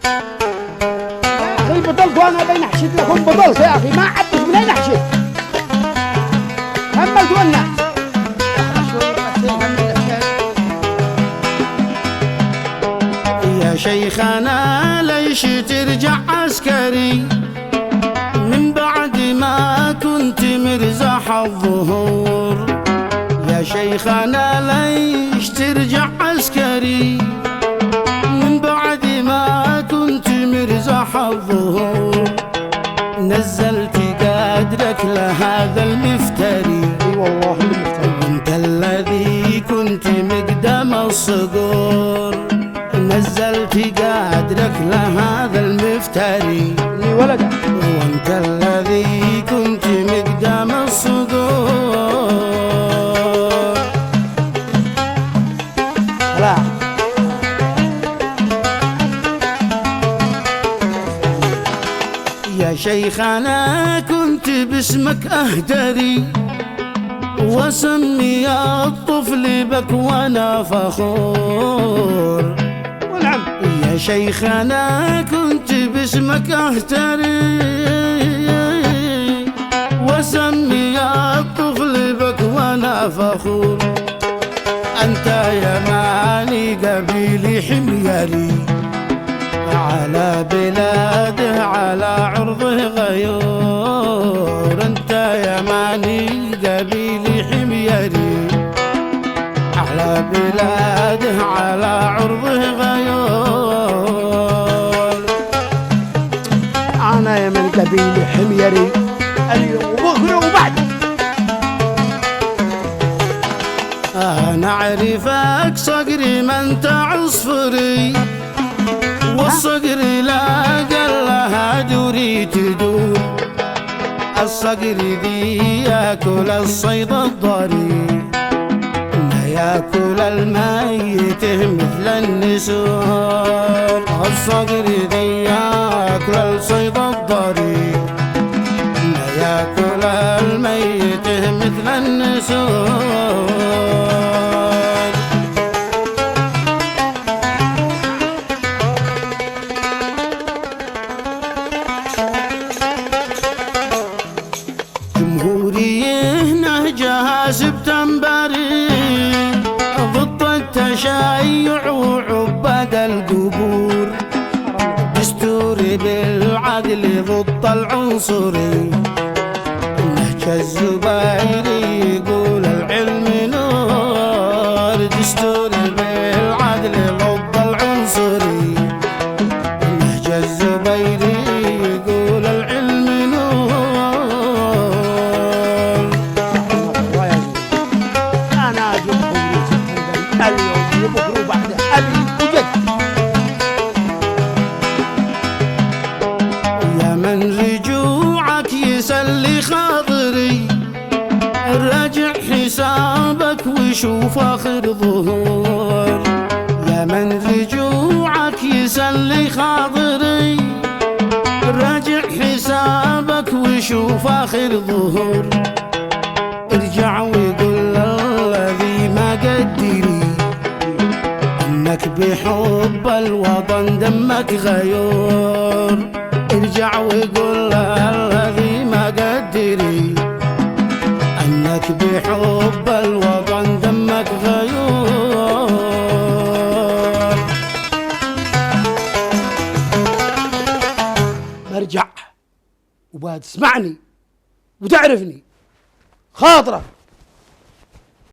يا أخي بطلت وأنا بين حشيت لكم، بطلت يا أخي، ما عدت من أين حشيت. كملت والناس يا شيخنا ليش ترجع عسكري من بعد ما كنت مرزح الظهور؟ يا شيخنا ليش ترجع عسكري من بعد ما كنت مرزح الظهور؟ نزلت قدرك لهذا المفتري، اي والله المفتري، وانت الذي كنت مقدم الصقور. نزلت قدرك لهذا المفتري، اي ولد، وانت الذي كنت مقدم الصقور. لا يا شيخنا كنت باسمك أهتري وسمي الطفل بك وانا فخور. ونعم يا شيخنا كنت باسمك أهتري وسمي الطفل بك وانا فخور. أنت يا مالي قبيلي حميري على بلاده على عرضه غيور. انت يا ماني قبيلي حميري على بلاده على عرضه غيور. انا يا من قبيلي حميري اليوم وبكره وبعد. انا اعرفك صقري ما انت عصفري، والصقر لا قلها دوري تدور. الصقر ذي ياكل الصيد الضري، ما ياكل الميت مثل النسور. الصقر ذي ياكل الصيد الضري، ما ياكل الميت مثل النسور. نهجها سبتمبري ضد التشيع وعباد القبور. دستوري بالعدل ضد العنصري، نهج الزبيري يقول العلم نور. دستوري بالعدل ضد العنصري، نهج الزبيري يقول العلم نور. اليوم وبكره وبعده ابي وجد. يا من رجوعك يسلي خاطري، راجع حسابك وشوف اخر ظهور. يا من رجوعك يسلي خاطري، راجع حسابك وشوف اخر ظهور. ارجع وقول الذي ما قدري انك بحب الوطن دمك غيور. ارجع وقول الذي ما قدري انك بحب الوطن دمك غيور. برجع وبعد تسمعني وتعرفني خاطرك